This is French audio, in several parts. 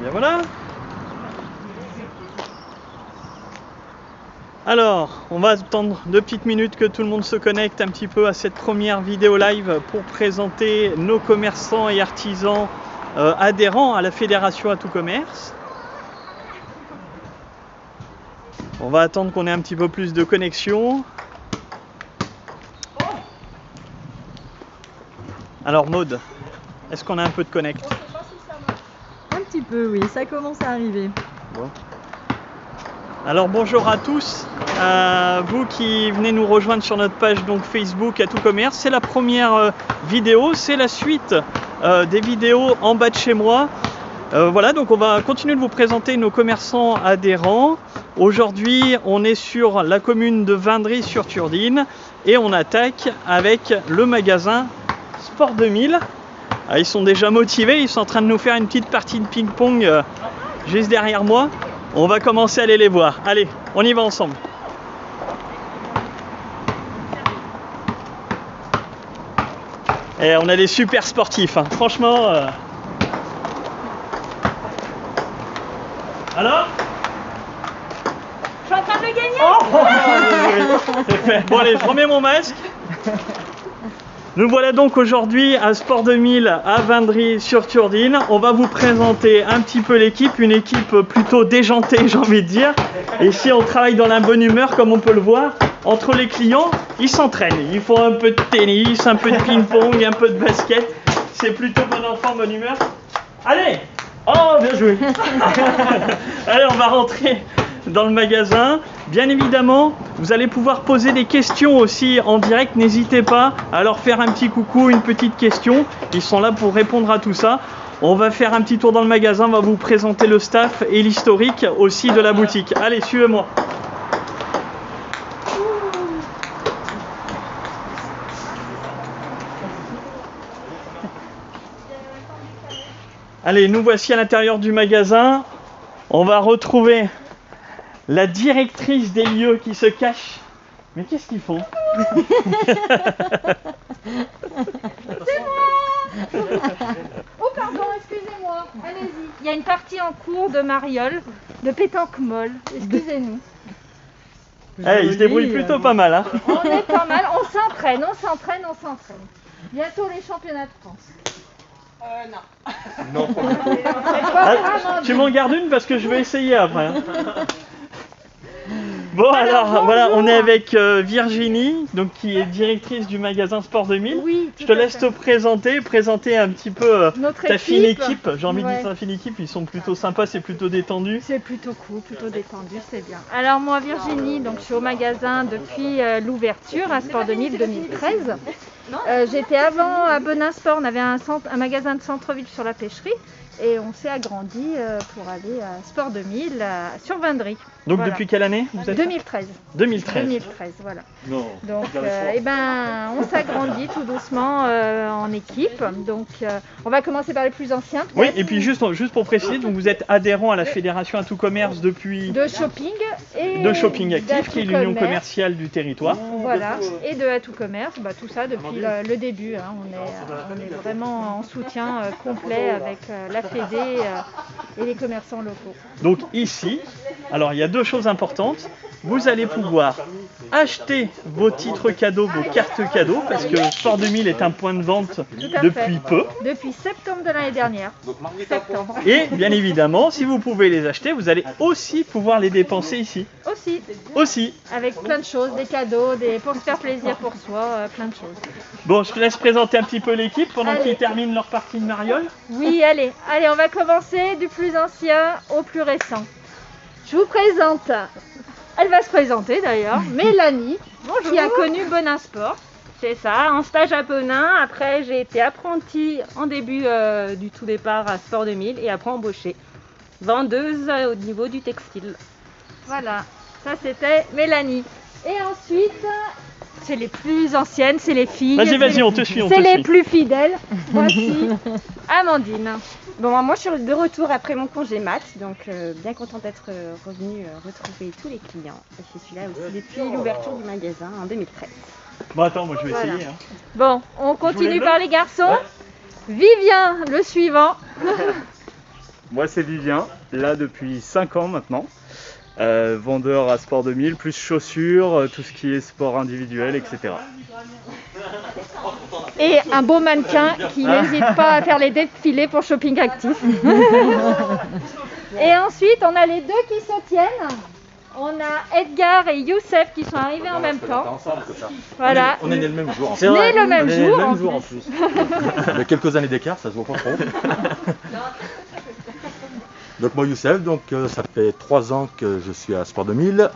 Bien voilà. Alors, on va attendre 2 petites minutes que tout le monde se connecte un petit peu à cette première vidéo live pour présenter nos commerçants et artisans adhérents à la Fédération Atout Commerce. On va attendre qu'on ait un petit peu plus de connexion. Alors Maud, est-ce qu'on a un peu de connect? Un petit peu, oui, ça commence à arriver. Bon. Alors bonjour à tous, vous qui venez nous rejoindre sur notre page donc Facebook Atout Commerce. C'est la première vidéo, c'est la suite des vidéos en bas de chez moi. Voilà, donc on va continuer de vous présenter nos commerçants adhérents. Aujourd'hui, on est sur la commune de Vindry-sur-Turdine et on attaque avec le magasin Sport 2000. Ils sont déjà motivés, ils sont en train de nous faire une petite partie de ping-pong juste derrière moi. On va commencer à aller les voir. Allez, on y va ensemble. Et on a des super sportifs, hein. Franchement. Alors ? Je suis en train de le gagner. C'est fait. Bon allez, je remets mon masque. Nous voilà donc aujourd'hui à Sport 2000 à Vindry-sur-Turdine. On va vous présenter un petit peu l'équipe, une équipe plutôt déjantée, j'ai envie de dire. Ici, on travaille dans la bonne humeur, comme on peut le voir. Entre les clients, ils s'entraînent. Ils font un peu de tennis, un peu de ping-pong, un peu de basket. C'est plutôt bon enfant, bonne humeur. Allez! Oh, bien joué! Allez, on va rentrer dans le magasin. Bien évidemment, vous allez pouvoir poser des questions aussi en direct. N'hésitez pas à leur faire un petit coucou, une petite question. Ils sont là pour répondre à tout ça. On va faire un petit tour dans le magasin. On va vous présenter le staff et l'historique aussi de la boutique. Allez, suivez-moi. Allez, nous voici à l'intérieur du magasin. On va retrouver la directrice des lieux qui se cache. Mais qu'est-ce qu'ils font? C'est moi. Oh pardon, excusez-moi. Allez-y. Il y a une partie en cours de mariole, de pétanque molle. Excusez-nous. Ils se débrouillent plutôt pas mal, hein. On est pas mal. On s'entraîne. Bientôt les championnats de France. Non. Tu m'en gardes une parce que je vais essayer après, hein. Bon alors voilà, on est avec Virginie, donc qui est directrice du magasin Sport 2000. Oui, je te laisse te présenter un petit peu ta fine équipe. J'ai envie de dire ta fine équipe, ils sont plutôt sympas, c'est plutôt détendu. C'est plutôt cool, plutôt détendu, c'est bien. Alors moi Virginie, donc je suis au magasin depuis l'ouverture à Sport 2000 2013. J'étais avant à Benin Sport, on avait un magasin de centre-ville sur la pêcherie. Et on s'est agrandi pour aller à Sport 2000 sur Vindry. Donc voilà. Depuis quelle année vous êtes 2013. 2013, voilà. Non. Donc on s'agrandit tout doucement en équipe. Donc on va commencer par les plus anciens. Oui, et puis juste pour préciser, donc vous êtes adhérent à la Fédération Atout Commerce depuis... De shopping et... De Shopping Actif, qui est l'union commerciale du territoire. Voilà, et de Atout Commerce, tout ça depuis le début. Hein. On est vraiment en soutien complet avec la Fédé et les commerçants locaux. Donc ici, alors il y a deux choses importantes. Vous allez pouvoir acheter vos titres cadeaux, vos cartes cadeaux, parce que Sport 2000 est un point de vente depuis peu. Depuis septembre de l'année dernière. Septembre. Et bien évidemment, si vous pouvez les acheter, vous allez aussi pouvoir les dépenser ici. Aussi. Avec plein de choses, des cadeaux, pour se faire plaisir pour soi, plein de choses. Bon, je te laisse présenter un petit peu l'équipe pendant qu'ils terminent leur partie de mariole. Oui, allez, on va commencer du plus ancien au plus récent. Je vous présente, elle va se présenter d'ailleurs, Mélanie, qui a connu Benin Sport. C'est ça, en stage à Benin. Après, j'ai été apprentie en début du tout départ à Sport 2000 et après embauchée. Vendeuse au niveau du textile. Voilà, ça c'était Mélanie. Et ensuite, c'est les plus anciennes, c'est les filles. Vas-y, on te suit. C'est les plus fidèles. Voici Amandine. Bon, moi je suis de retour après mon congé mat, donc bien contente d'être revenue retrouver tous les clients. Je suis là aussi depuis l'ouverture du magasin en 2013. Bon, attends, moi je vais essayer. Hein. Bon, on continue par les garçons. Ouais. Vivien, le suivant. Moi c'est Vivien, là depuis 5 ans maintenant. Vendeur à Sport 2000, plus chaussures, tout ce qui est sport individuel, etc. Et un beau mannequin qui n'hésite pas à faire les défilés pour Shopping Actif. Et ensuite, on a les deux qui se tiennent. On a Edgar et Youssef qui sont arrivés en même temps. Ensemble, comme ça. Voilà. On est nés le même jour. C'est vrai. Nés le même On est nés jour, le en même jour en plus. Il y a quelques années d'écart, ça se voit pas trop. Donc moi Youssef, donc ça fait 3 ans que je suis à Sport 2000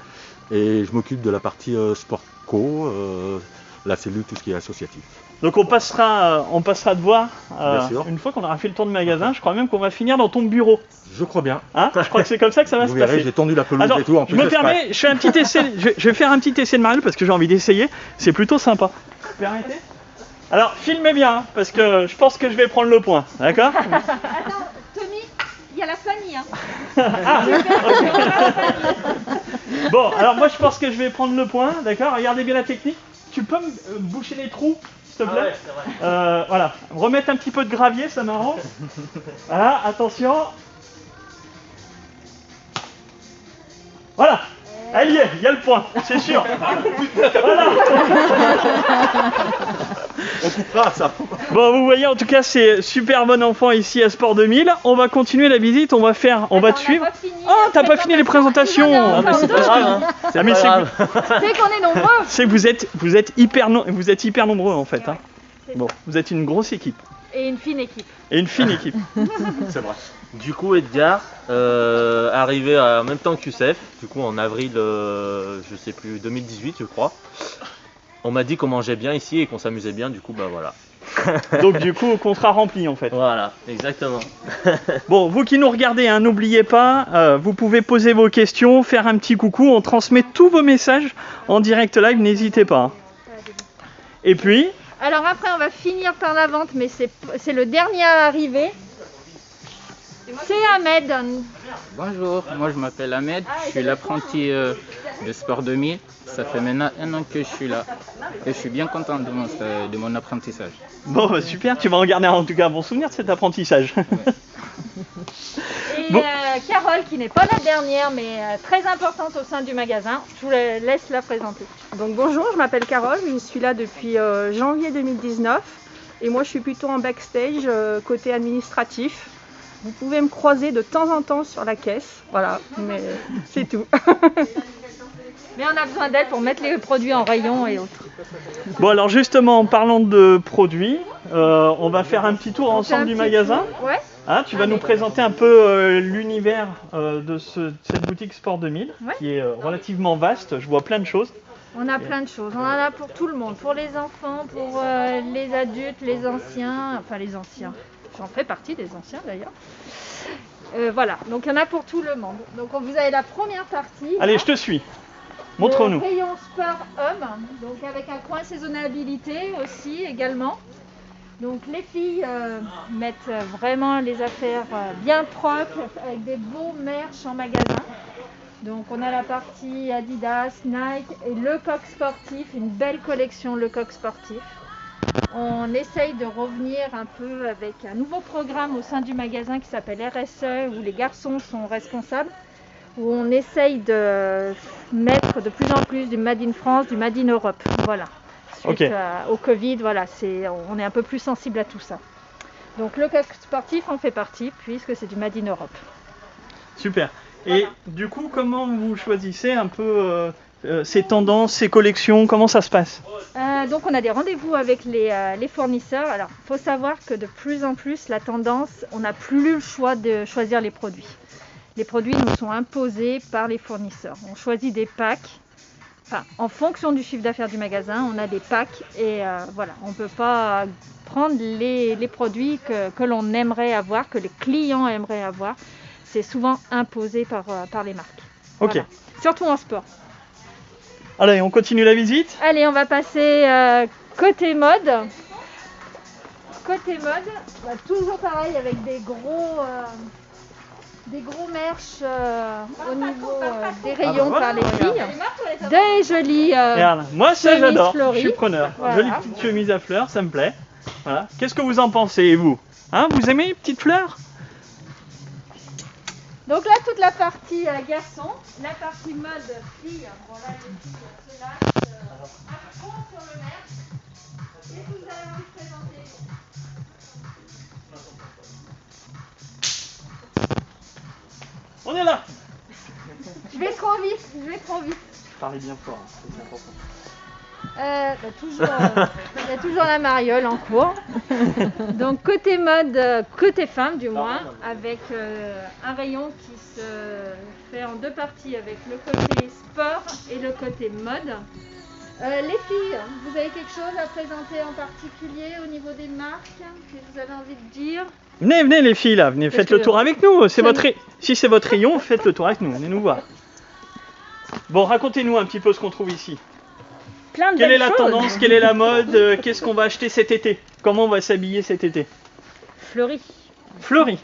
et je m'occupe de la partie Sport Co, la cellule, tout ce qui est associatif. Donc on passera te voir Bien sûr. une fois qu'on aura fait le tour de magasin. Je crois même qu'on va finir dans ton bureau. Je crois bien. Hein, je crois que c'est comme ça que ça va Vous se verrez, passer. j'ai tendu la pelouse Alors, et tout. En plus, je me ça se passe. permets, je fais un petit essai. Je vais faire un petit essai de Marielle parce que j'ai envie d'essayer. C'est plutôt sympa. Vous pouvez arrêter ? Alors filmez bien hein, parce que je pense que je vais prendre le point. D'accord ? Attends, Tommy, il y a la Fanny. Hein. Bon, alors moi je pense que je vais prendre le point. D'accord ? Regardez bien la technique. Tu peux me boucher les trous s'il te plaît ? Voilà. Remettre un petit peu de gravier, ça m'arrange. Voilà, attention. Voilà. Elle y est, il y a le point, c'est sûr. Voilà. On coupera ça. Bon, vous voyez, en tout cas, c'est super bon enfant ici à Sport 2000. On va continuer la visite, on va te suivre. Oh, t'as pas fini les présentations. Non, mais c'est pas grave, hein. Ah, mais c'est C'est qu'on est nombreux. c'est que vous êtes hyper nombreux en fait. Hein. Bon, vous êtes une grosse équipe Et une fine équipe. et une fine équipe. C'est vrai. Du coup, Edgar, arrivé en même temps que Youssef, du coup en avril, je sais plus, 2018 je crois. On m'a dit qu'on mangeait bien ici et qu'on s'amusait bien, du coup bah voilà. Donc du coup, contrat rempli en fait. Voilà, exactement. Bon, vous qui nous regardez, hein, n'oubliez pas, vous pouvez poser vos questions, faire un petit coucou, on transmet tous vos messages en direct live, n'hésitez pas. Et puis, Alors après, on va finir par la vente, mais c'est le dernier à arriver. C'est Ahmed. Bonjour, moi je m'appelle Ahmed, je suis l'apprenti de Sport 2000. Ça fait maintenant 1 an que je suis là et je suis bien content de mon apprentissage. bon bah, super, tu vas en garder en tout cas un bon souvenir de cet apprentissage. Et Bon. Carole, qui n'est pas la dernière, mais très importante au sein du magasin. Je vous laisse la présenter. Donc bonjour, je m'appelle Carole, je suis là depuis janvier 2019 et moi je suis plutôt en backstage côté administratif. Vous pouvez me croiser de temps en temps sur la caisse, voilà, mais c'est tout. Mais on a besoin d'elle pour mettre les produits en rayon et autres. Bon alors justement, en parlant de produits, on va faire un petit tour ensemble du magasin. Ouais. Hein, tu vas nous présenter un peu l'univers de cette boutique Sport 2000, Ouais. qui est relativement vaste, je vois plein de choses. On a plein de choses. On en a pour tout le monde, pour les enfants, pour les adultes, les anciens, enfin les anciens. J'en fais partie des anciens d'ailleurs. Voilà, donc il y en a pour tout le monde. Donc vous avez la première partie. Allez, là, je te suis. Montre-nous. Le rayon sport homme, donc avec un coin saisonnalité aussi également. Donc les filles mettent vraiment les affaires bien propres avec des beaux merch en magasin. Donc on a la partie Adidas, Nike et Lecoq sportif, une belle collection Lecoq sportif. On essaye de revenir un peu avec un nouveau programme au sein du magasin qui s'appelle RSE, où les garçons sont responsables, où on essaye de mettre de plus en plus du Made in France, du Made in Europe. Voilà. Suite Ok. au Covid, voilà, on est un peu plus sensible à tout ça. Donc le coq sportif en fait partie, puisque c'est du Made in Europe. Super. Et du coup, comment vous choisissez un peu ces tendances, ces collections, comment ça se passe? Donc on a des rendez-vous avec les fournisseurs. Alors il faut savoir que de plus en plus la tendance, on n'a plus le choix de choisir les produits. Les produits nous sont imposés par les fournisseurs. On choisit des packs. Enfin, en fonction du chiffre d'affaires du magasin, on a des packs et voilà, on ne peut pas prendre les produits que l'on aimerait avoir, que les clients aimeraient avoir. C'est souvent imposé par les marques. Ok. Voilà. Surtout en sport. Allez, on continue la visite. Allez, on va passer côté mode. Côté mode, bah, toujours pareil avec des gros merch au niveau des rayons voilà, par les regarde. filles. Des jolies Regarde, moi ça chemises j'adore, je fleuries. suis preneur. Voilà. Jolie petite chemise à fleurs, ça me plaît. Voilà. Qu'est-ce que vous en pensez, vous? Hein, vous aimez les petites fleurs? Donc là, toute la partie garçon, la partie mode fille. Bon là, les filles se lâchent à fond sur le merch. Qu'est-ce que vous avez envie de présenter? On est là. Je vais trop vite. Parlez bien fort, c'est important. Il y a toujours la mariole en cours. Donc côté mode, côté femme du moins, avec un rayon qui se fait en deux parties avec le côté sport et le côté mode. Les filles, vous avez quelque chose à présenter en particulier au niveau des marques que vous avez envie de dire? Venez les filles là, venez, faites le tour avec nous. Si c'est votre rayon, faites le tour avec nous, venez nous voir. Bon, racontez-nous un petit peu ce qu'on trouve ici. Quelle est la tendance, quelle est la mode, qu'est-ce qu'on va acheter cet été? Comment on va s'habiller cet été? Fleuri. Fleuri.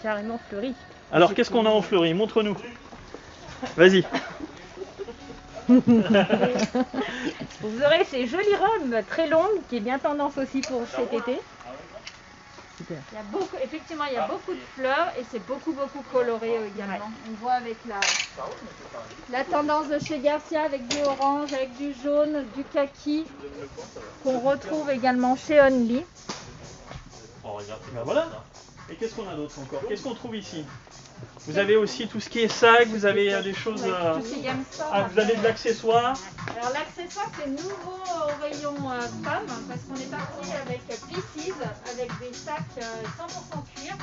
Carrément fleuri. Alors qu'est-ce qu'on a en fleuri? Montre-nous. Vas-y. Vous aurez ces jolies robes très longues qui est bien tendance aussi pour cet été. Effectivement, il y a beaucoup de fleurs et c'est beaucoup coloré également. On voit avec la tendance de chez Garcia avec du orange, avec du jaune, du kaki qu'on retrouve également chez Only. Ben voilà. Et qu'est-ce qu'on a d'autre encore? Qu'est-ce qu'on trouve ici? Vous avez aussi tout ce qui est sac, vous avez des choses... vous avez de l'accessoire. Alors l'accessoire c'est nouveau au rayon femme parce qu'on est parti avec Pieces, avec des sacs 100% cuir.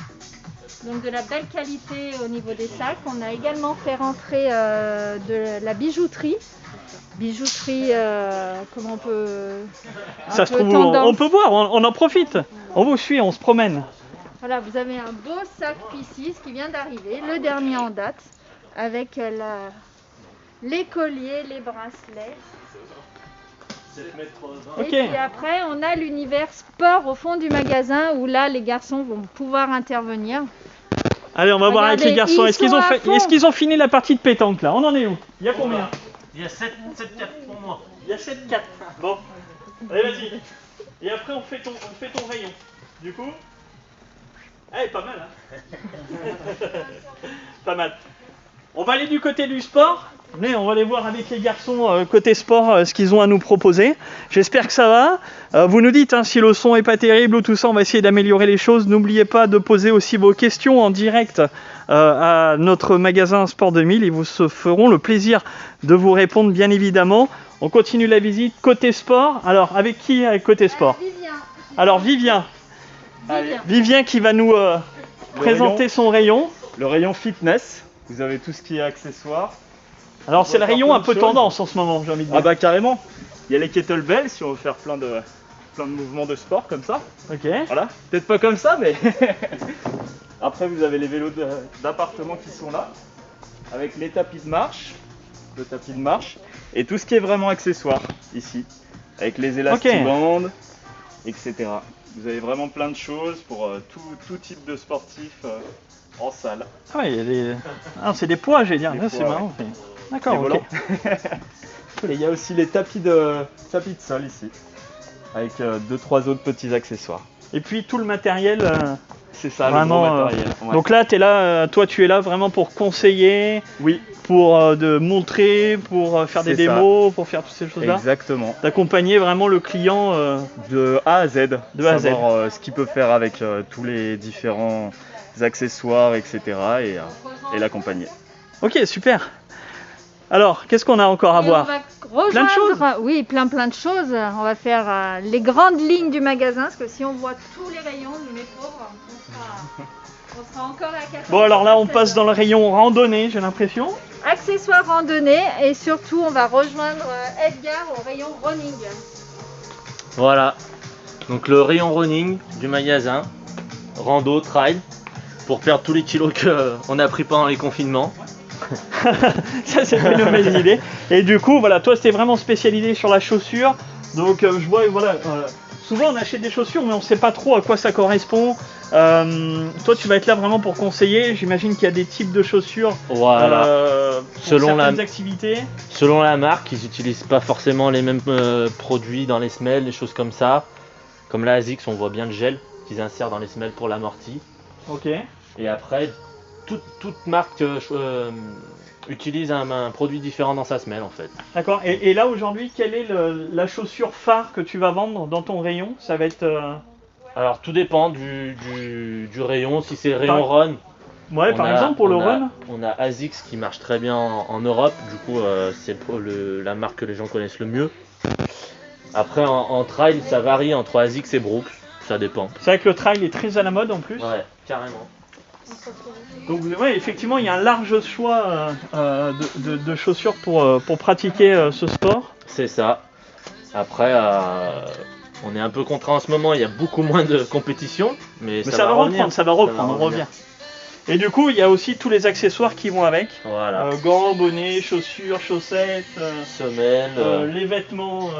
Donc de la belle qualité au niveau des sacs. On a également fait rentrer de la bijouterie. Bijouterie, comment on peut... Ça se trouve, on peut voir, on en profite. On vous suit, on se promène. Voilà, vous avez un beau sac Pieces qui vient d'arriver, le dernier en date, avec les colliers, les bracelets. Okay. Et puis après, on a l'univers sport au fond du magasin où là, les garçons vont pouvoir intervenir. Allez, on va voir avec les garçons. Est-ce qu'ils ont fini la partie de pétanque là? On en est où? Il y a combien? Il y a 7-4 pour moi. Il y a 7-4. Bon, allez, vas-y. Et après, on fait ton rayon. Du coup, pas mal, hein. Pas mal. On va aller du côté du sport. Venez, on va aller voir avec les garçons côté sport ce qu'ils ont à nous proposer. J'espère que ça va. Vous nous dites si le son est pas terrible ou tout ça, on va essayer d'améliorer les choses. N'oubliez pas de poser aussi vos questions en direct à notre magasin Sport 2000. Ils vous se feront le plaisir de vous répondre, bien évidemment. On continue la visite côté sport. Alors, avec qui côté sport? Vivien. Alors, Vivien. Vivien qui va nous présenter son rayon. Le rayon fitness. Vous avez tout ce qui est accessoires. Alors c'est le rayon un peu tendance en ce moment, j'ai envie de dire. Ah bah carrément. Il y a les kettlebells si on veut faire plein de mouvements de sport comme ça. Ok. Voilà. Peut-être pas comme ça, mais après vous avez les vélos d'appartement qui sont là, avec les tapis de marche, le tapis de marche et tout ce qui est vraiment accessoire ici, avec les élastibandes, etc. Vous avez vraiment plein de choses pour tout type de sportif en salle. Ah ouais, il y a des... c'est des poids, j'ai dit. C'est marrant. Ouais. D'accord, ok. Et il y a aussi les tapis de sol ici, avec 2-3 autres petits accessoires. Et puis tout le matériel. C'est ça, vraiment, le gros matériel. Ouais. Donc là, toi, tu es là vraiment pour conseiller, oui, pour de montrer, pour faire des démos, pour faire toutes ces choses-là. Exactement. D'accompagner vraiment le client de A à Z. De A à Z. Savoir ce qu'il peut faire avec tous les différents accessoires, etc. et l'accompagner. Ok, super. Alors, qu'est-ce qu'on a encore à voir? Plein de choses. Oui, plein de choses. On va faire les grandes lignes du magasin, parce que si on voit tous les rayons, mes pauvres, on sera encore à 4. Bon, alors là, on passe dans le rayon randonnée, j'ai l'impression. Accessoires randonnée, et surtout, on va rejoindre Edgar au rayon running. Voilà. Donc le rayon running du magasin, rando, trail, pour perdre tous les kilos qu'on a pris pendant les confinements. Ça c'est une mauvaise idée. Et du coup voilà, toi c'était vraiment spécialisé sur la chaussure. Donc je vois souvent on achète des chaussures mais on sait pas trop à quoi ça correspond. Toi tu vas être là vraiment pour conseiller. J'imagine qu'il y a des types de chaussures voilà. Pour certaines activités. Selon la marque, ils n'utilisent pas forcément les mêmes produits dans les semelles, des choses comme ça. Comme la ASICS, on voit bien le gel qu'ils insèrent dans les semelles pour l'amorti. Ok. Et après, toute marque utilise un produit différent dans sa semelle en fait. D'accord. Et là aujourd'hui, quelle est la chaussure phare que tu vas vendre dans ton rayon? Ça va être. Alors tout dépend du rayon. Si c'est rayon run, ouais, par exemple pour le run. On a ASICS qui marche très bien en Europe. Du coup, c'est la marque que les gens connaissent le mieux. Après en trail, ça varie entre ASICS et Brooks. Ça dépend. C'est vrai que le trail est très à la mode en plus. Ouais, carrément. Donc ouais, effectivement, il y a un large choix de chaussures pour pratiquer ce sport. C'est ça. Après, on est un peu contraint en ce moment, il y a beaucoup moins de compétition. Mais ça va reprendre, ça va reprendre, on revient. Et du coup, il y a aussi tous les accessoires qui vont avec. Voilà. Gants, bonnets, chaussures, chaussettes, semelles, les vêtements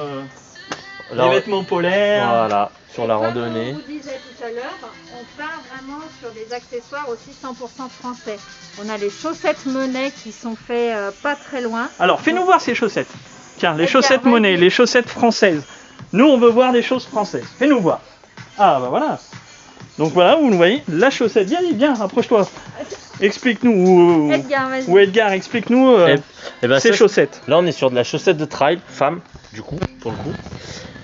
polaires. Voilà, sur la randonnée. Comme je vous disais tout à l'heure, on part vraiment sur des accessoires aussi 100% français. On a les chaussettes Monet qui sont faites pas très loin. Alors, fais-nous voir ces chaussettes. Tiens, les Edgar, chaussettes Monet, les chaussettes françaises. Nous, on veut voir des choses françaises. Fais-nous voir. Ah, bah voilà. Donc voilà, vous nous voyez, la chaussette. Viens, approche-toi. Explique-nous. Edgar, vas-y. Ou Edgar, explique-nous ces chaussettes. Là, on est sur de la chaussette de trail, femme, du coup, pour le coup.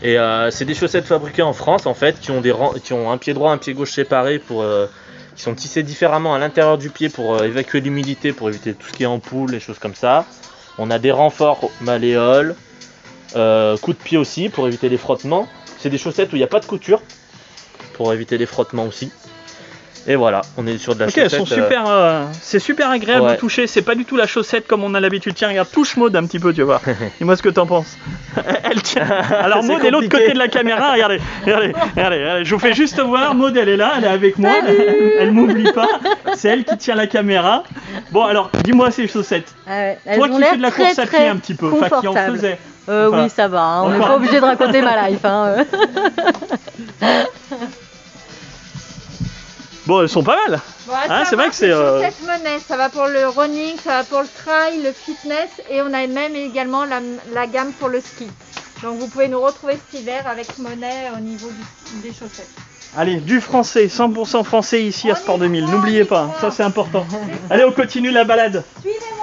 Et c'est des chaussettes fabriquées en France, en fait, qui ont un pied droit, un pied gauche séparés, qui sont tissées différemment à l'intérieur du pied pour évacuer l'humidité, pour éviter tout ce qui est ampoule, les choses comme ça. On a des renforts malléoles, coups de pied aussi, pour éviter les frottements. C'est des chaussettes où il n'y a pas de couture, pour éviter les frottements aussi. Et voilà, on est sur de la chaussette. Elles sont super, c'est super agréable ouais. de toucher, c'est pas du tout la chaussette comme on a l'habitude. Tiens, regarde, touche Maud un petit peu, tu vois. Dis-moi ce que t'en penses. Elle tient. Alors Maud est l'autre côté de la caméra, regardez, je vous fais juste voir, Maud elle est là, elle est avec moi, elle m'oublie pas, c'est elle qui tient la caméra. Bon alors, dis-moi ces chaussettes. Ah ouais, toi qui fais de la course à pied un petit peu, enfin qui en faisait. Oui, ça va, hein, on n'est pas obligé de raconter ma life. Hein. Bon, elles sont pas mal. Bon, c'est vrai que c'est. Chaussettes Monet, ça va pour le running, ça va pour le trail, le fitness, et on a même également la gamme pour le ski. Donc vous pouvez nous retrouver cet hiver avec Monet au niveau des chaussettes. Allez, du français, 100% français ici à Sport 2000, n'oubliez pas, ça c'est important. Allez, on continue la balade.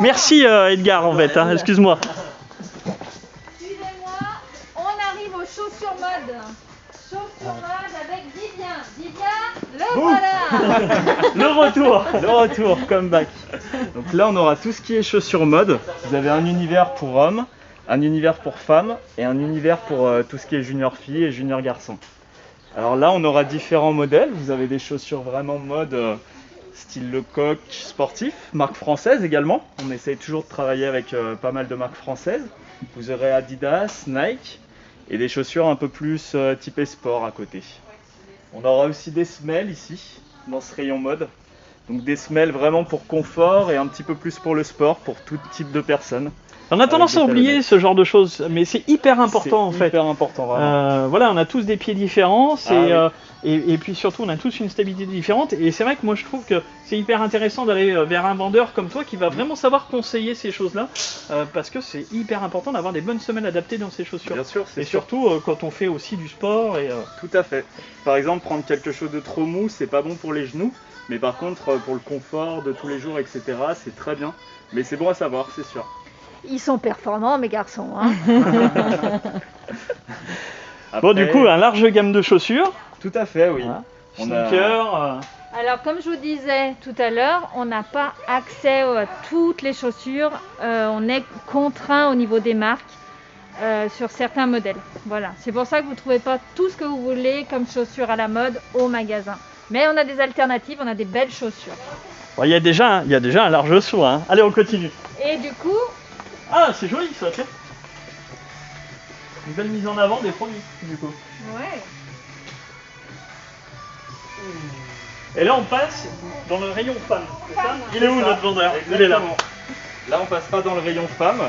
Merci Edgar en fait, hein, excuse-moi. Suivez-moi, on arrive aux chaussures mode. Chaussures mode avec Vivien. Vivien, le voilà. Le retour, comeback. Donc là, on aura tout ce qui est chaussures mode. Vous avez un univers pour hommes, un univers pour femmes et un univers pour tout ce qui est junior filles et junior garçons. Alors là, on aura différents modèles. Vous avez des chaussures vraiment mode style Lecoq sportif, marque française également. On essaye toujours de travailler avec pas mal de marques françaises. Vous aurez Adidas, Nike et des chaussures un peu plus typées sport à côté. On aura aussi des semelles ici, dans ce rayon mode. Donc des semelles vraiment pour confort et un petit peu plus pour le sport, pour tout type de personnes. On a tendance à oublier ce genre de choses, mais c'est hyper important en fait. C'est hyper important, vraiment. Voilà, on a tous des pieds différents, et puis surtout on a tous une stabilité différente. Et c'est vrai que moi je trouve que c'est hyper intéressant d'aller vers un vendeur comme toi qui va vraiment savoir conseiller ces choses-là, parce que c'est hyper important d'avoir des bonnes semelles adaptées dans ces chaussures. Bien sûr, c'est surtout quand on fait aussi du sport. Tout à fait. Par exemple, prendre quelque chose de trop mou, c'est pas bon pour les genoux, mais par contre pour le confort de tous les jours, etc., c'est très bien. Mais c'est bon à savoir, c'est sûr. Ils sont performants, mes garçons. Hein. Bon, du coup, un large gamme de chaussures. Tout à fait, oui. Voilà. On Sneakers. Alors, comme je vous disais tout à l'heure, on n'a pas accès à toutes les chaussures. On est contraint au niveau des marques sur certains modèles. Voilà. C'est pour ça que vous ne trouvez pas tout ce que vous voulez comme chaussures à la mode au magasin. Mais on a des alternatives, on a des belles chaussures. Bon, il y a déjà un large choix. Hein. Allez, on continue. Et du coup... Ah, c'est joli ça, tiens. Une belle mise en avant des produits, du coup. Ouais. Et là, on passe dans le rayon femme. C'est ça ? Il est où notre vendeur ? Il est là. Là, on passera dans le rayon femme.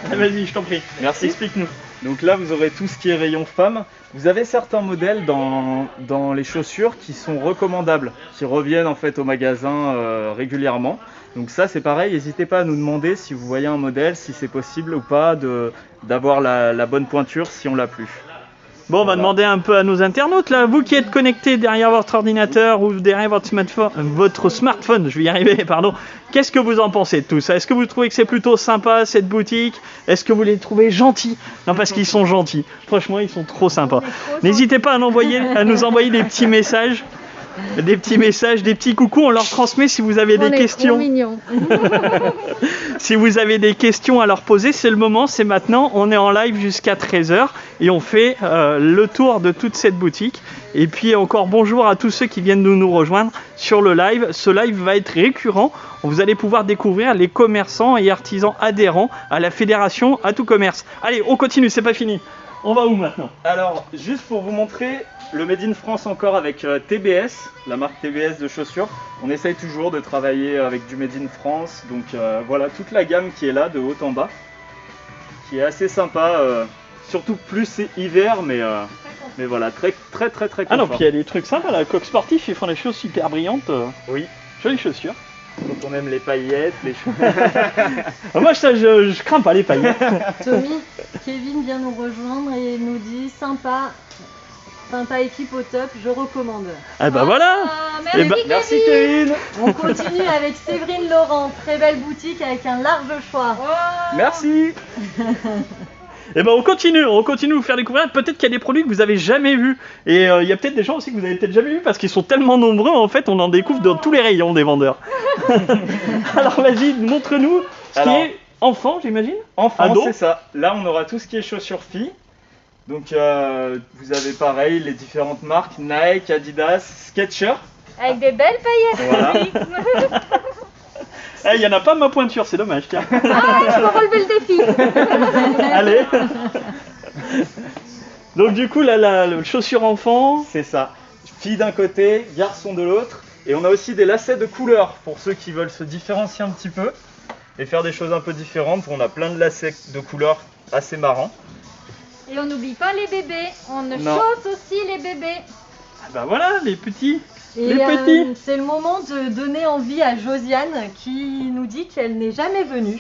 Vas-y, je t'en prie. Merci. Explique-nous. Donc là, vous aurez tout ce qui est rayon femme. Vous avez certains modèles dans les chaussures qui sont recommandables, qui reviennent en fait au magasin régulièrement. Donc ça, c'est pareil, n'hésitez pas à nous demander si vous voyez un modèle, si c'est possible ou pas d'avoir la bonne pointure si on l'a plus. Bon, on va demander un peu à nos internautes, là, vous qui êtes connectés derrière votre ordinateur ou derrière votre smartphone, je vais y arriver, pardon. Qu'est-ce que vous en pensez de tout ça? Est-ce que vous trouvez que c'est plutôt sympa cette boutique? Est-ce que vous les trouvez gentils? Non, parce qu'ils sont gentils. Franchement, ils sont trop sympas. N'hésitez pas à nous envoyer des petits messages. Des petits coucous, on leur transmet si vous avez des questions. Trop mignons. Si vous avez des questions à leur poser, c'est le moment, c'est maintenant. On est en live jusqu'à 13h et on fait le tour de toute cette boutique. Et puis encore bonjour à tous ceux qui viennent de nous rejoindre sur le live. Ce live va être récurrent. Vous allez pouvoir découvrir les commerçants et artisans adhérents à la fédération À Tout Commerce. Allez, on continue, c'est pas fini. On va où maintenant? Alors, juste pour vous montrer le Made in France encore avec TBS, la marque TBS de chaussures. On essaye toujours de travailler avec du Made in France. Donc voilà, toute la gamme qui est là, de haut en bas, qui est assez sympa. Surtout plus c'est hiver, mais voilà, très confort. Ah non, puis il y a des trucs sympas là. Coq Sportif, ils font des choses super brillantes. Oui. Jolies chaussures. Donc on aime les paillettes, les choses. Moi je crains pas les paillettes. Tommy, Kevin vient nous rejoindre et nous dit sympa équipe au top, je recommande. Ah bah voilà. Merci, Kevin. On continue avec Séverine Laurent, très belle boutique avec un large choix. Merci. Et ben on continue de vous faire découvrir. Peut-être qu'il y a des produits que vous avez jamais vus. Et il y a peut-être des gens aussi que vous avez peut-être jamais vus parce qu'ils sont tellement nombreux, en fait, on en découvre dans tous les rayons des vendeurs. Alors vas-y, montre-nous ce qui est enfant, j'imagine. Enfant, c'est ça. Là, on aura tout ce qui est chaussures filles. Donc vous avez pareil les différentes marques Nike, Adidas, Skechers. Avec des belles paillettes. Voilà. Il n'y en a pas ma pointure, c'est dommage. Tiens. Ah, je peux relever le défi. Allez. Donc du coup, la chaussure enfant. C'est ça. Fille d'un côté, garçon de l'autre. Et on a aussi des lacets de couleurs pour ceux qui veulent se différencier un petit peu et faire des choses un peu différentes. On a plein de lacets de couleurs assez marrants. Et on n'oublie pas les bébés. On chausse aussi les bébés. Ah bah voilà, les petits. Et c'est le moment de donner envie à Josiane qui nous dit qu'elle n'est jamais venue.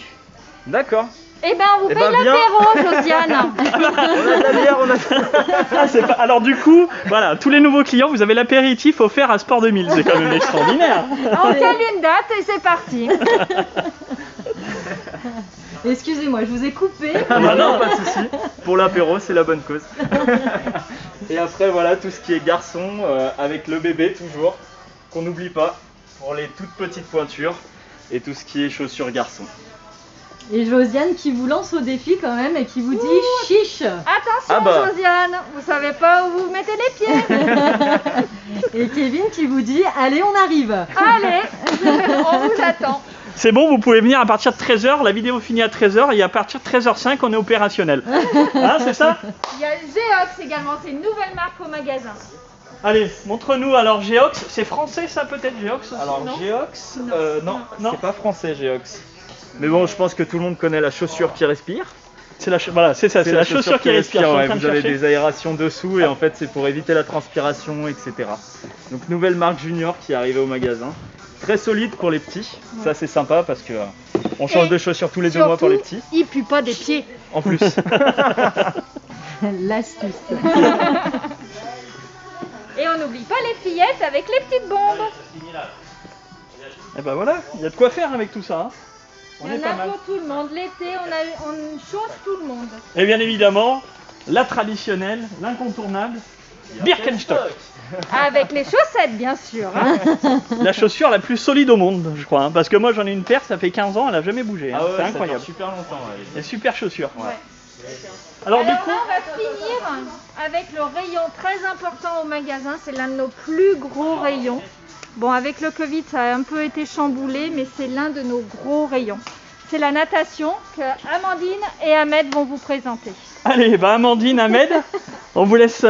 D'accord. Eh ben, on vous paye l'apéro, Josiane. On a de la bière, on a... Alors du coup, voilà, tous les nouveaux clients, vous avez l'apéritif offert à Sport 2000. C'est quand même extraordinaire. On cale une date et c'est parti. Excusez-moi, je vous ai coupé. Ah bah non, pas de souci. Pour l'apéro, c'est la bonne cause. Et après, voilà, tout ce qui est garçon, avec le bébé toujours, qu'on n'oublie pas, pour les toutes petites pointures, et tout ce qui est chaussures garçon. Et Josiane qui vous lance au défi quand même et qui vous dit chiche. Attention Josiane, vous savez pas où vous mettez les pieds. Et Kevin qui vous dit allez on arrive. Allez, on vous attend. C'est bon, vous pouvez venir à partir de 13h, la vidéo finit à 13h et à partir de 13h05 on est opérationnel. Hein, c'est ça? Il y a Geox également, c'est une nouvelle marque au magasin. Allez, montre-nous alors Geox, c'est français ça peut-être Geox aussi? Alors Geox, non, c'est pas français Geox. Mais bon, je pense que tout le monde connaît la chaussure qui respire. Voilà, c'est ça, c'est la chaussure qui respire. Ouais, vous avez des aérations dessous et en fait c'est pour éviter la transpiration, etc. Donc nouvelle marque junior qui est arrivée au magasin. Très solide pour les petits, ça c'est sympa parce que on change de chaussures tous les 2 mois pour les petits. Il pue pas des pieds. En plus. L'astuce. Et on n'oublie pas les fillettes avec les petites bombes. Et ben voilà, il y a de quoi faire avec tout ça. Hein. Il y en a pour tout le monde. L'été, on chausse tout le monde. Et bien évidemment, la traditionnelle, l'incontournable, Birkenstock. Avec les chaussettes, bien sûr. Hein. La chaussure la plus solide au monde, je crois. Hein, parce que moi, j'en ai une paire, ça fait 15 ans, elle n'a jamais bougé. Hein, c'est incroyable. Ça dure super longtemps. Et super chaussure. Ouais. Alors du là, coup, on va finir avec le rayon très important au magasin. C'est l'un de nos plus gros rayons. Bon, avec le Covid, ça a un peu été chamboulé, mais c'est l'un de nos gros rayons. C'est la natation que Amandine et Ahmed vont vous présenter. Allez, bah Amandine, Ahmed, on vous laisse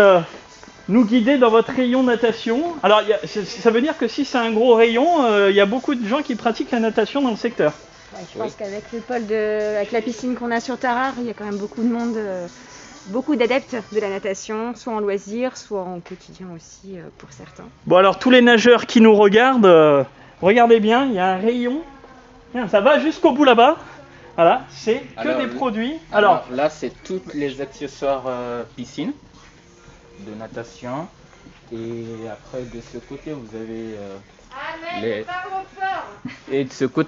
nous guider dans votre rayon natation. Alors, ça veut dire que si c'est un gros rayon, il y a beaucoup de gens qui pratiquent la natation dans le secteur. Ouais, je pense qu'avec le pôle avec la piscine qu'on a sur Tarare, il y a quand même beaucoup de monde, beaucoup d'adeptes de la natation, soit en loisir, soit en quotidien aussi pour certains. Bon alors tous les nageurs qui nous regardent, regardez bien, il y a un rayon, ça va jusqu'au bout là-bas. Voilà, c'est que des produits. Alors là c'est tous les accessoires piscine. de natation. Et après, de ce côté,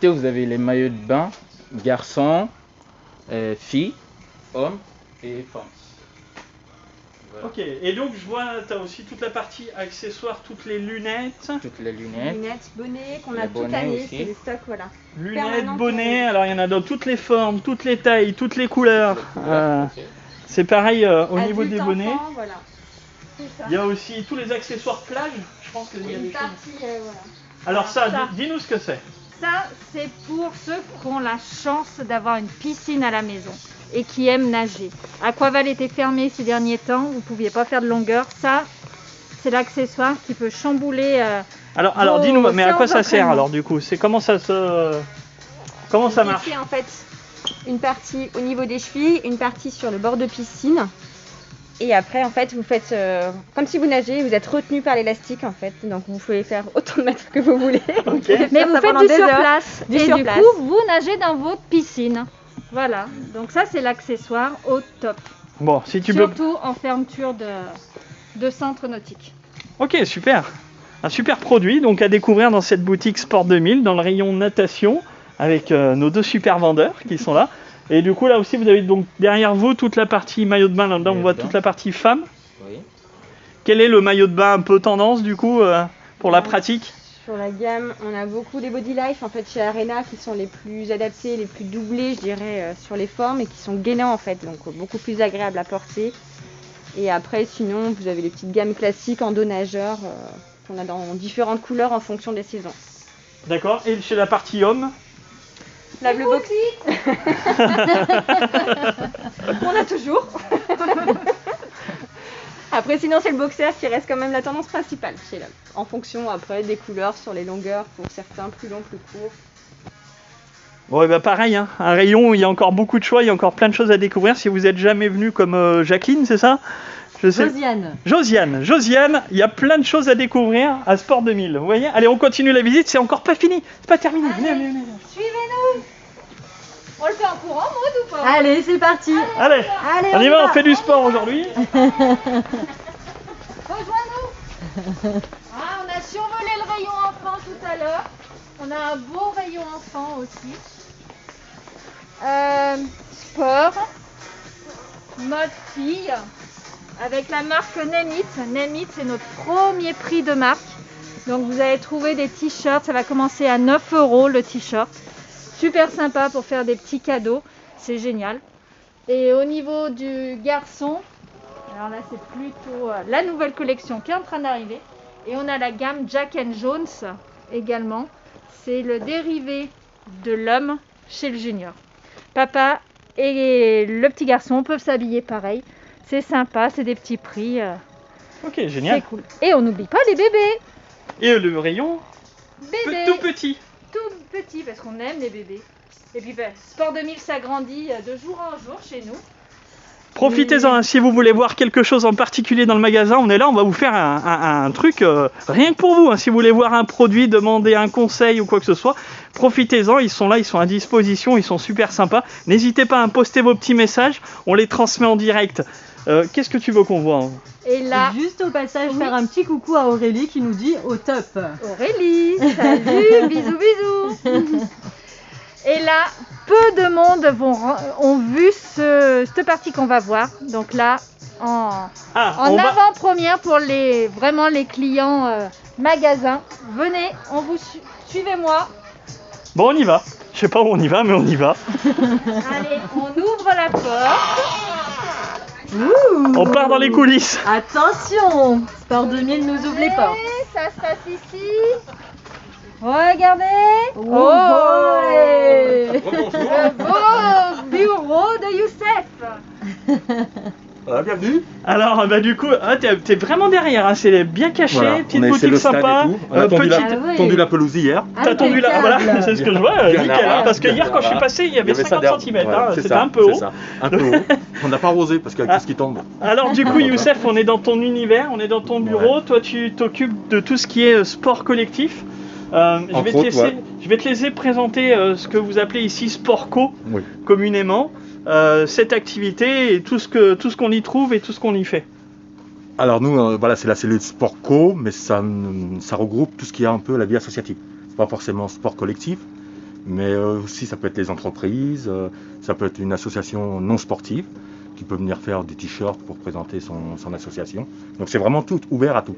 vous avez les maillots de bain, garçons, filles, hommes et femmes. Voilà. Ok, et donc je vois, tu as aussi toute la partie accessoires, toutes les lunettes. Toutes les lunettes. Lunettes, bonnets qu'on a Les toute bonnets l'année, aussi. c'est des stocks, voilà. Lunettes, Permanentes, bonnets, alors il y en a dans toutes les formes, toutes les tailles, toutes les couleurs. Ok. C'est pareil au niveau Adultes, des bonnets. enfants, voilà. Il y a aussi tous les accessoires plage, je pense qu'il y a Une des choses. partie, voilà. Alors ça, Ça. dis-nous ce que c'est. Ça, c'est pour ceux qui ont la chance d'avoir une piscine à la maison et qui aiment nager. Aquaval était fermé ces derniers temps, vous ne pouviez pas faire de longueur. Ça, c'est l'accessoire qui peut chambouler. Alors Vos dis-nous, mais à quoi séances ça sert d'entraînement. alors du coup? C'est comment ça marche? Ici, en fait, une partie au niveau des chevilles, une partie sur le bord de piscine. Et après, en fait, vous faites comme si vous nagez, vous êtes retenu par l'élastique, en fait. Donc, vous pouvez faire autant de mètres que vous voulez. Vous pouvez Mais faire vous ça faites pendant du des sur heures. place. Du Et sur du place. coup, vous nagez dans votre piscine. Voilà. Donc ça, c'est l'accessoire au top. Bon, si tu peux. Surtout en fermeture de centre nautique. Ok, super. Un super produit donc à découvrir dans cette boutique Sport 2000 dans le rayon natation avec nos deux super vendeurs qui sont là. Et du coup là aussi vous avez donc derrière vous toute la partie maillot de bain, là-dedans on voit toute la partie femme. Oui. Quel est le maillot de bain un peu tendance du coup pour la pratique? Sur la gamme, on a beaucoup des Body Life en fait chez Arena qui sont les plus adaptés, les plus doublés, je dirais, sur les formes et qui sont gainants en fait, donc beaucoup plus agréables à porter. Et après, sinon, vous avez les petites gammes classiques en dos nageur qu'on a dans différentes couleurs en fonction des saisons. D'accord. Et chez la partie homme? La Bleu Box. On a toujours. Après, sinon, c'est le boxer qui reste quand même la tendance principale chez l'homme. En fonction après des couleurs sur les longueurs, pour certains plus longs, plus courts. Bon, et bah pareil, hein, un rayon où il y a encore beaucoup de choix, il y a encore plein de choses à découvrir. Si vous êtes jamais venu comme Jacqueline, c'est ça? Je sais. Josiane, il y a plein de choses à découvrir à Sport 2000. Vous voyez? Allez, on continue la visite, c'est encore pas fini, c'est pas terminé. Venez. Suivez-nous. On le fait en courant, Maud, ou pas? Allez, c'est parti. Allez, on y va, on fait du sport aujourd'hui. Rejoins-nous. Ah, on a survolé le rayon enfant tout à l'heure. On a un beau rayon enfant aussi. Sport, mode fille, avec la marque Nemit. Nemit, c'est notre premier prix de marque. Donc vous allez trouver des t-shirts, ça va commencer à 9 € le t-shirt. Super sympa pour faire des petits cadeaux, c'est génial. Et au niveau du garçon, alors là c'est plutôt la nouvelle collection qui est en train d'arriver. Et on a la gamme Jack & Jones également. C'est le dérivé de l'homme chez le junior. Papa et le petit garçon peuvent s'habiller pareil. C'est sympa, c'est des petits prix. Ok, génial. C'est cool. Et on n'oublie pas les bébés. Et le rayon Bébés. tout petit. Tout petit parce qu'on aime les bébés. Et puis Sport 2000 s'agrandit de jour en jour chez nous. Profitez-en, hein, si vous voulez voir quelque chose en particulier dans le magasin, on est là, on va vous faire un truc rien que pour vous. Hein. Si vous voulez voir un produit, demander un conseil ou quoi que ce soit, profitez-en, ils sont là, ils sont à disposition, ils sont super sympas. N'hésitez pas à poster vos petits messages, on les transmet en direct. Qu'est-ce que tu veux qu'on voit hein? Et là, Juste au passage, faire un petit coucou à Aurélie qui nous dit au top. Aurélie, salut, bisous bisous. Et là, peu de monde ont vu cette partie qu'on va voir. Donc là, en avant-première pour vraiment les clients magasins. Venez, suivez-moi. Bon, on y va. Je sais pas où on y va, mais on y va. Allez, on ouvre la porte. Ouh. On part dans les coulisses. Attention, Sport 2000 nous ouvre les portes. Et ça se passe ici. Regardez. Ouais. Le beau bureau de Youssef. Voilà, bienvenue. Alors, du coup, t'es vraiment derrière, hein, c'est bien caché, Voilà, petite on a essayé boutique le stade sympa. et tout. On a tendu ouais. tendu la pelouse hier. T'as tendu là, voilà, c'est ce que je vois, nickel, hein, parce que hier quand je suis passé, il y avait 50 cm, hein, c'était un peu haut. Ça, un peu haut. On n'a pas arrosé parce qu'avec tout ce qui tombe. Alors du coup, Youssef, on est dans ton univers, on est dans ton bureau, toi tu t'occupes de tout ce qui est sport collectif. Je vais te laisser présenter ce que vous appelez ici Sport Co, Oui. communément, cette activité et tout ce qu'on y trouve et tout ce qu'on y fait. Alors nous, voilà, c'est la cellule Sport Co, mais ça regroupe tout ce qui est un peu la vie associative. C'est pas forcément sport collectif, mais aussi ça peut être les entreprises, ça peut être une association non sportive qui peut venir faire des t-shirts pour présenter son association. Donc c'est vraiment tout ouvert à tout.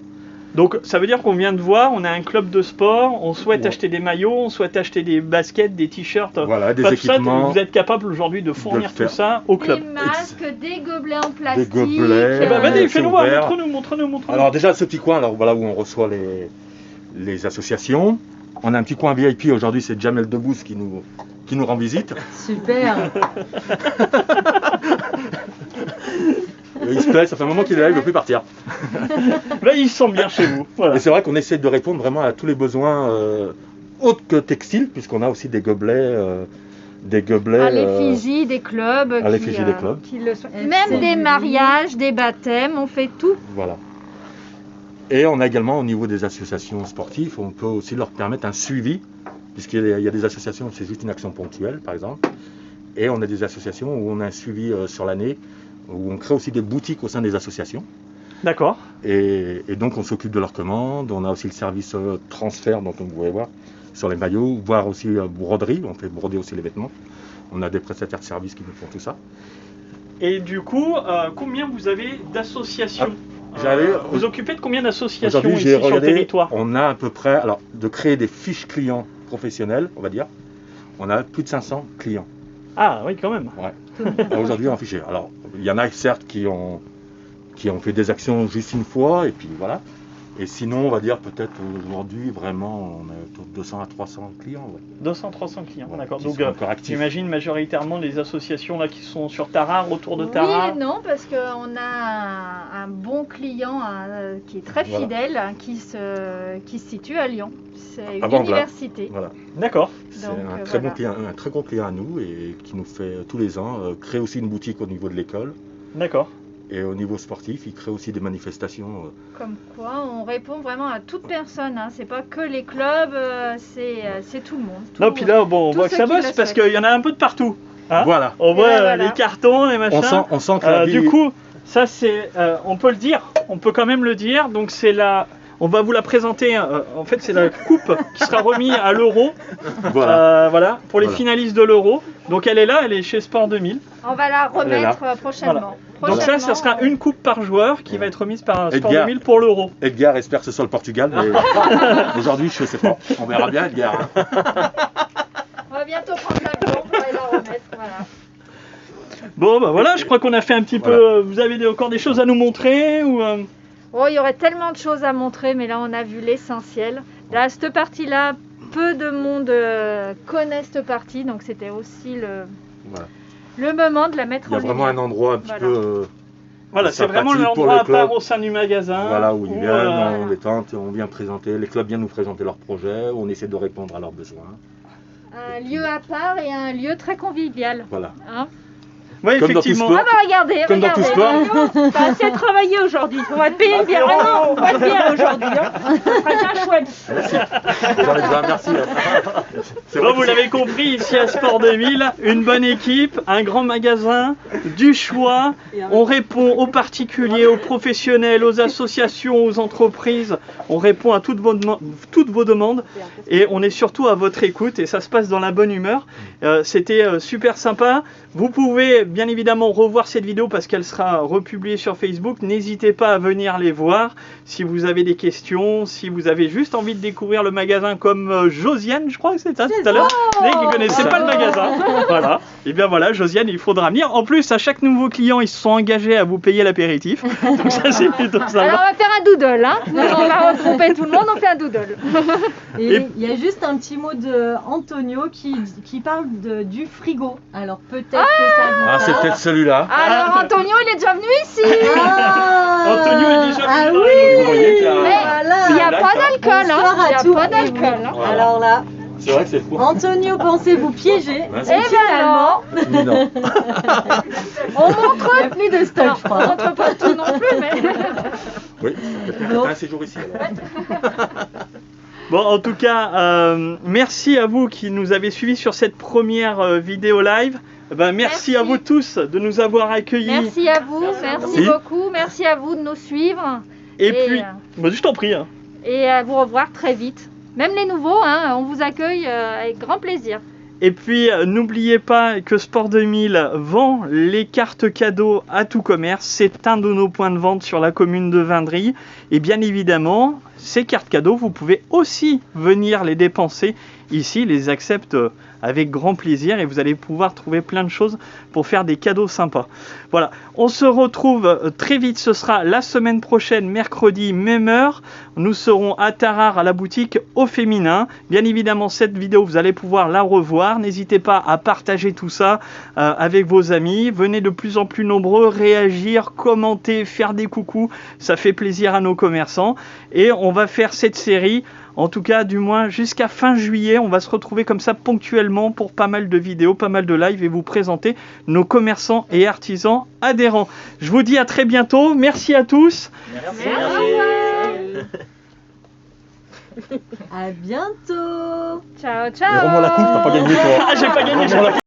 Donc ça veut dire qu'on vient de voir, on a un club de sport, on souhaite acheter des maillots, on souhaite acheter des baskets, des t-shirts, voilà, des Ça, équipements. vous êtes capable aujourd'hui de fournir tout ça au club. Des masques, des gobelets en plastique. Des gobelets. Eh ben, vas-y, fais-nous voir, ouvert. montre-nous. Alors déjà ce petit coin, alors voilà où on reçoit les associations. On a un petit coin VIP aujourd'hui, c'est Jamel Debbouze qui nous rend visite. Super. Il se plaît, ça fait un moment qu'il est là, il ne veut plus partir. Là, il se sent bien chez vous. Voilà. Et c'est vrai qu'on essaie de répondre vraiment à tous les besoins autres que textiles, puisqu'on a aussi des gobelets. À l'effigie des clubs. À l'effigie des clubs. Qui le sont. Même des mariages, des baptêmes, on fait tout. Voilà. Et on a également au niveau des associations sportives, on peut aussi leur permettre un suivi, puisqu'il y a des associations où c'est juste une action ponctuelle, par exemple. Et on a des associations où on a un suivi sur l'année, où on crée aussi des boutiques au sein des associations. D'accord. Et donc on s'occupe de leurs commandes, on a aussi le service transfert, donc vous pouvez voir, sur les maillots, voire aussi broderie, on fait broder aussi les vêtements. On a des prestataires de services qui nous font tout ça. Et du coup, combien vous avez d'associations vous occupez de combien d'associations aujourd'hui, ici j'ai sur le regardé, territoire? On a à peu près, alors de créer des fiches clients professionnels, on va dire, on a plus de 500 clients. Ah oui, quand même. Ouais. Aujourd'hui en fichier. Alors, il y en a certes qui ont fait des actions juste une fois, et puis voilà. Et sinon, on va dire peut-être aujourd'hui, vraiment, on est autour de 200 à 300 clients. Ouais. 200-300 clients, Ouais, d'accord. qui Donc, sont encore actifs. j'imagine majoritairement les associations là, qui sont sur Tarare, autour de Tarare. Oui et non, parce qu'on a un bon client qui est très Voilà. fidèle, qui se situe à Lyon. C'est une À Vanves. université. Voilà. D'accord. C'est Donc, un très voilà. bon client, un très gros client à nous, et qui nous fait tous les ans créer aussi une boutique au niveau de l'école. D'accord. Et au niveau sportif, il crée aussi des manifestations. Comme quoi, on répond vraiment à toute personne. Hein. C'est pas que les clubs, c'est tout le monde. Tout Non, le puis monde. là, bon, on Tous voit que ceux ça qui bosse le parce souhaitent. qu'il y en a un peu de partout. Hein. Voilà. On voit voilà. les cartons, les machins. On sent que la vie... Du coup, ça c'est, on peut le dire, on peut quand même le dire. Donc c'est la, on va vous la présenter. En fait, c'est la coupe qui sera remise à l'Euro. Voilà. Pour les Voilà. finalistes de l'Euro. Donc elle est là, elle est chez Sport 2000. On va la Elle est là. remettre prochainement. Donc ça sera une coupe par joueur qui va être remise par Sport Edgar. 2000 pour l'Euro. Edgar espère que ce soit le Portugal, mais aujourd'hui, je ne sais pas. On verra bien, Edgar. On va bientôt prendre l'avion pour aller la remettre. Voilà. Bon, bah voilà, je crois qu'on a fait un petit peu. Vous avez encore des choses à nous montrer ou Oh, il y aurait tellement de choses à montrer, mais là on a vu l'essentiel. Là, cette partie-là, peu de monde connaît cette partie, donc c'était aussi le moment de la mettre Il y en a vraiment lumière. un endroit un petit peu. Voilà, c'est vraiment sympathique pour l'endroit le à part club. au sein du magasin. Voilà, où ils où, viennent, on détente, on vient présenter, les clubs viennent nous présenter leurs projets, on essaie de répondre à leurs besoins. Un lieu à part et un lieu très convivial. Voilà. Hein. Oui, Comme dans tout effectivement. sport. Ah bah regardez, Comme dans tout regardez. sport. T'as assez travaillé aujourd'hui. On va te payer une bière. Ah non, pas de bière aujourd'hui. Hein. Ça sera bien chouette. J'en ai déjà, merci. C'est vrai Bon, que vous c'est- l'avez compris, ici à Sport 2000, une bonne équipe, un grand magasin, du choix. On répond aux particuliers, aux professionnels, aux associations, aux entreprises. On répond à toutes vos demandes et on est surtout à votre écoute et ça se passe dans la bonne humeur. C'était super sympa. Vous pouvez bien évidemment revoir cette vidéo parce qu'elle sera republiée sur Facebook. N'hésitez pas à venir les voir si vous avez des questions, si vous avez juste envie de découvrir le magasin comme Josiane, je crois que c'est ça tout à l'heure, qui ne connaissait pas le magasin. Voilà. Et bien voilà, Josiane, il faudra venir. En plus, à chaque nouveau client, ils se sont engagés à vous payer l'apéritif. Donc ça, c'est plutôt Alors sympa. on va faire un doodle, hein. On va regrouper tout le monde, on fait un doodle. Et il y a juste un petit mot de Antonio qui parle du frigo. Alors peut-être que ça vous Ah, c'est parle. peut-être celui-là. Alors Antonio, il est déjà venu ici. Antonio est déjà Ah venu dans oui, la- Vous voyez qu'il y a- voilà. Il n'y a pas d'alcool, hein. Bonsoir à Il n'y a tous. pas Et d'alcool. oui. Hein. Voilà. Alors là, C'est vrai que c'est fou. Antonio, pensez-vous piéger? Ouais, Mais c'est- Eh finalement, Mais non. On montre. il n'y a plus de stock, je On crois. montre pas tout non plus, mais. Oui, peut-être un séjour ici. Alors. Bon, en tout cas, merci à vous qui nous avez suivis sur cette première vidéo live. Ben, merci à vous tous de nous avoir accueillis. Merci à vous, merci beaucoup, merci à vous de nous suivre. Et puis, je t'en prie. Hein. Et à vous revoir très vite. Même les nouveaux, hein, on vous accueille avec grand plaisir. Et puis, n'oubliez pas que Sport 2000 vend les cartes cadeaux à tout commerce. C'est un de nos points de vente sur la commune de Vindry. Et bien évidemment, ces cartes cadeaux, vous pouvez aussi venir les dépenser ici. Ils les acceptent avec grand plaisir et vous allez pouvoir trouver plein de choses pour faire des cadeaux sympas. Voilà, on se retrouve très vite. Ce sera la semaine prochaine, mercredi, même heure. Nous serons à Tarare à la boutique au féminin. Bien évidemment, cette vidéo, vous allez pouvoir la revoir. N'hésitez pas à partager tout ça avec vos amis. Venez de plus en plus nombreux, réagir, commenter, faire des coucous. Ça fait plaisir à nos commerçants. Et on va faire cette série, en tout cas du moins jusqu'à fin juillet. On va se retrouver comme ça ponctuellement pour pas mal de vidéos, pas mal de lives et vous présenter nos commerçants et artisans adhérents. Je vous dis à très bientôt. Merci à tous. Merci. À bientôt. Ciao, ciao. Et Romain Lacoupe, t'as pas gagné toi. Ah, j'ai pas gagné.